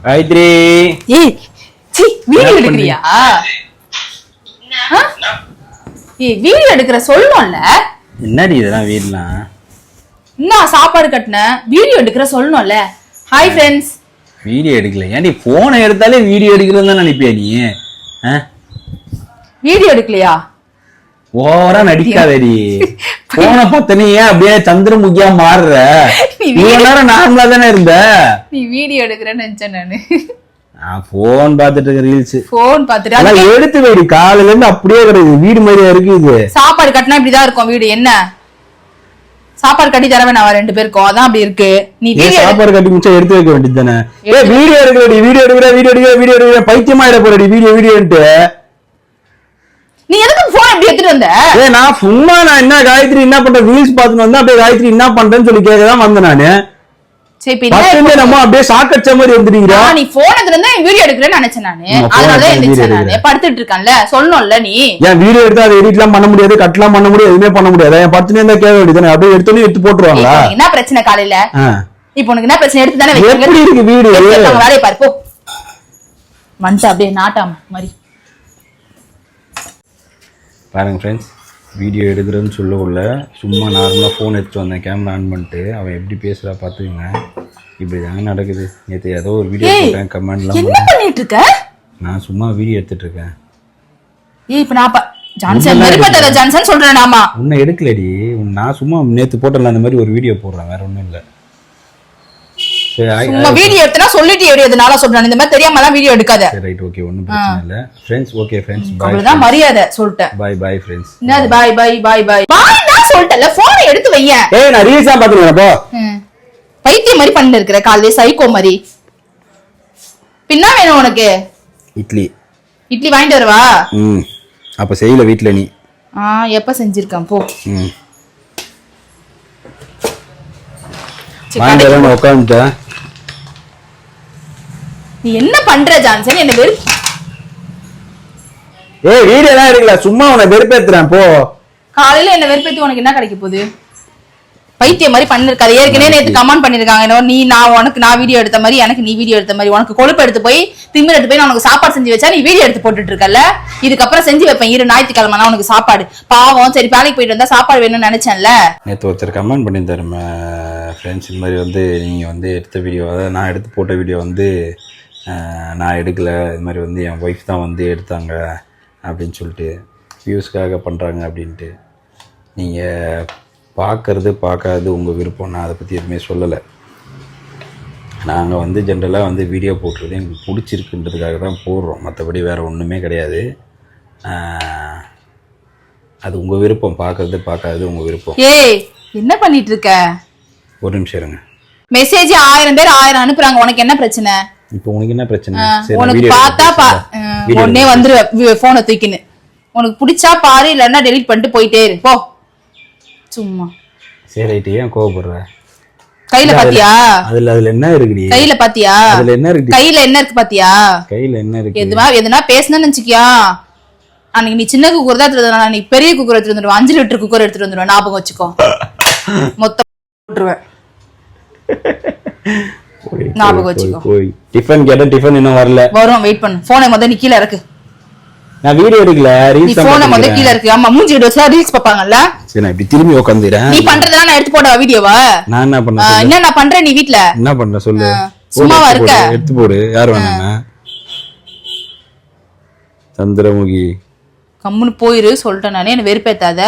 காயத்ரி ஏய் சீ வீடியோ எடுக்கறியா? ஏய் வீடியோ எடுக்கற சொல்லணும்ல. என்னடி இதெல்லாம் வீட்லாம்? என்ன சாப்பாடு கட்டன வீடியோ எடுக்கற சொல்லணும்ல. Hi friends. வீடியோ எடுக்கல. ஏன்டி போனை எடுத்தாலே வீடியோ எடுக்கிறதுன்னு தான் நினைப்பியா நீ? வீடியோ எடுக்கலையா? ஓவரா நடிக்காதடி. போனை பார்த்தனே ஏன் அப்படியே சந்திரமுகியா மாறுற? இவ்வளவு நேரம் நார்மலா தானே இருந்த. நீ வீடியோ எடுக்கிறேன்னு நினைச்சேன் நானு. நான் போன் பாத்துட்டு இருக்க ரீல்ஸ். போன் பாத்துட்டு அத எடுத்து வைடி. காலையில இருந்து அப்படியே கிடையாது. வீடு மாதிரியா இருக்கு இது. சாப்பாடு கட்டினா இப்படிதான் இருக்கும் வீடு. என்ன சாப்பாடு கட்டி தரவே நான் ரெண்டு பேருக்கும் அதான் அப்படி இருக்கு. நீ சாப்பாடு கட்டி முடிச்சா எடுத்து வைக்க வேண்டியது தானே. வீடியோ எடுக்கிறடி, வீடியோ எடுக்கிற, வீடியோ எடுக்கிற, வீடியோ எடுக்கிற, பைத்தியமாயிட போறடி வீடியோ வீடியோன்ட்டு. நீ எதுக்கு போன் எப்படி எடுத்துட்டு வந்த? நான் சும்மா நான் என்ன காயத்ரி என்ன பண்ற ரீல்ஸ் பாத்துட்டு வந்தா அப்படியே காயத்ரி என்ன பண்றேன்னு சொல்லி கேட்கதான் வந்தேன் நானு. நம்ம அப்படியே சாக்கடிச்ச மாதிரி வந்துட்டீங்களா? நீ போன் எடுத்துட்டு இருந்தா வீடியோ எடுக்கிறேன்னு நினைச்சேன் நானு. அதனாலதான் எந்திரிச்சேன் நானு. படுத்துட்டு இருக்கேன்ல சொல்லணும்ல. நீ ஏன் வீடியோ எடுத்தா அதை எடிட்லாம் பண்ண முடியாது, கட்லாம் பண்ண முடியாது, எதுவுமே பண்ண முடியாது. என் படுத்துனே இருந்தா கேட்க வேண்டியது அப்படியே எடுத்து எடுத்து போட்டுருவாங்களா? என்ன பிரச்சனை காலையில? இப்ப உனக்கு என்ன பிரச்சனை? எடுத்து தானே எப்படி இருக்கு வீடியோ? வேலையை பாரு போ. வந்துட்டு அப்படியே நாட்டாம மாதிரி பாருங்க ஃப்ரெண்ட்ஸ், வீடியோ எடுக்கிறேன்னு சொல்லக்குள்ள சும்மா நார்மலாக ஃபோன் எடுத்துட்டு வந்தேன், கேமரா ஆன் பண்ணிட்டு. அவன் எப்படி பேசுகிறா பார்த்துக்குங்க. இப்படி தாங்க நடக்குது. நேற்று ஏதோ ஒரு வீடியோ போட்டேன், கமெண்ட்லாம் என்ன பண்ணிட்டு இருக்க? நான் சும்மா வீடியோ எடுத்துட்டு இருக்கேன். இப்ப நான் ஜான்சன் வெறுப்பட்டத ஜான்சன் சொல்றேன். நாமா உன்னை எடுக்கலடி. நான் சும்மா நேற்று போட்டல அந்த மாதிரி ஒரு வீடியோ போடுறேன், வேற ஒன்றும் இல்லை. சும்மா வீடியோ எடுத்தனா சொல்லிட்டு எதுனால சொல்றேன். இந்த மாதிரி தெரியாம எல்லாம் வீடியோ எடுக்காத. சரி ரைட் ஓகே, ஒண்ணும் பிரச்சனை இல்ல. Friends okay friends bye. அவ்வளவுதான் மரியாதை சொல்லிட்டேன். Bye bye friends. என்னது bye bye bye bye? Bye நான் சொல்லிட்டல போனை எடுத்து வைய. நான் ரீல்ஸா பாத்துறேன் போ. பைத்தியம் மாதிரி பண்ணி இருக்கற காலையில சைக்கோ மாதிரி. பின்ன வேணும் உனக்கு? இட்லி. இட்லி வாங்கிட்டு வரவா? அப்ப செய்யல வீட்ல நீ. எப்ப செஞ்சிருக்கேன் போ. வாங்கிட்டு வந்து உட்கார்ந்துட்ட. நீ என்ன பண்ற ஜான்சன்? என்ன வெறு வீடியோ எல்லாம் எடுக்கல, சும்மா உன்னை வெறுப்பேத்துறேன் போ. காலையில என்ன வெறுப்பேத்தி உனக்கு என்ன கிடைக்க போகுது? பைத்தியம் மாதிரி பண்ணிருக்காது. ஏற்கனவே நேத்து கமெண்ட் பண்ணிருக்காங்க, நீ நான் வீடியோ எடுத்த மாதிரி எனக்கு நீ வீடியோ எடுத்த மாதிரி. உனக்கு கொழுப்பு எடுத்து போய் திமிர் எடுத்து போய் நான் உனக்கு சாப்பாடு செஞ்சு வச்சா நீ வீடியோ எடுத்து போட்டுட்டு இருக்கல. இதுக்கப்புறம் செஞ்சு வைப்பேன் இரு, ஞாயிற்றுக்கிழமை நான் உனக்கு சாப்பாடு. பாவம் சரி வேலைக்கு போயிட்டு வந்தா சாப்பாடு வேணும்னு நினைச்சேன்ல. நேற்று ஒருத்தர் கமெண்ட் பண்ணியிருந்தாரு ஃப்ரெண்ட்ஸ், இந்த மாதிரி வந்து நீங்கள் வந்து எடுத்த வீடியோ, அதாவது நான் எடுத்து போட்ட வீடியோ வந்து நான் எடுக்கலை, இது மாதிரி வந்து என் ஒய்ஃப் தான் வந்து எடுத்தாங்க அப்படின்னு சொல்லிட்டு வியூஸ்க்காக பண்ணுறாங்க அப்படின்ட்டு. நீங்கள் பார்க்கறது பார்க்காதது உங்கள் விருப்பம். நான் அதை பற்றி எதுவுமே சொல்லலை. நாங்கள் வந்து ஜென்ரலாக வந்து வீடியோ போட்டுறது எங்களுக்கு பிடிச்சிருக்குன்றதுக்காக தான் போடுறோம், மற்றபடி வேறு ஒன்றுமே கிடையாது. அது உங்கள் விருப்பம், பார்க்கறது பார்க்காதது உங்கள் விருப்பம். என்ன பண்ணிட்டு இருக்க? ஒரு நிமிஷம் இருங்க. மெசேஜ் 1000 பேர் 1000 அனுப்புறாங்க, உனக்கு என்ன பிரச்சனை? இப்போ உனக்கு என்ன பிரச்சனை? உனக்கு பார்த்தா உடனே வந்துரு போனை தூக்கின்னு. உனக்கு பிடிச்சா பாரு, இல்லன்னா டெலீட் பண்ணிட்டு போயிட்டே இரு போ. சும்மா சரி ரைட். ஏன் கோவப்படுற? கையில பாத்தியா? அதுல என்ன இருக்குடி? கையில பாத்தியா? அதுல என்ன இருக்கு? கையில என்ன இருக்கு பாத்தியா? கையில என்ன இருக்கு? எதுனா பேசணும்னு நினைச்சிக்கியா? அன்னைக்கு நீ சின்ன குக்கர் தான் எடுத்துட்டு வந்தா, நீ பெரிய குக்கர் எடுத்துட்டு வந்துடுவேன். 5 லிட்டர் குக்கர் எடுத்துட்டு வந்துடுவேன். ஞாபகம் வச்சுக்கோ. மொத்தம் போட்டுருவேன். ஞாபகம் வச்சுக்கோ. டிஃபன் கேட்டா டிஃபன் இன்னும் வரல. வரும், வெயிட் பண்ணு. போனை முதல்ல நீ கீழ இறக்கு. நான் வீடியோ எடுக்கல, ரீல்ஸ் தான். போனை முதல்ல கீழ இறக்கு. ஆமா, மூஞ்சி வீடியோஸ்ல ரீல்ஸ் பாப்பாங்கல்ல. சரி நான் இப்படி திரும்பி உட்கார்ந்துறேன். நீ பண்றதெல்லாம் நான் எடுத்து போட வீடியோவா? நான் என்ன பண்ணேன்? என்ன நான் பண்றேன்? நீ வீட்ல என்ன பண்ற சொல்லு. சும்மாவா இருக்க? எடுத்து போடு. யார் வேணாங்க? சந்திரமுகி. கம்முன்னு போயிரு சொல்லிட்டேன் நானே. என்ன வெறுப்பேத்தாத.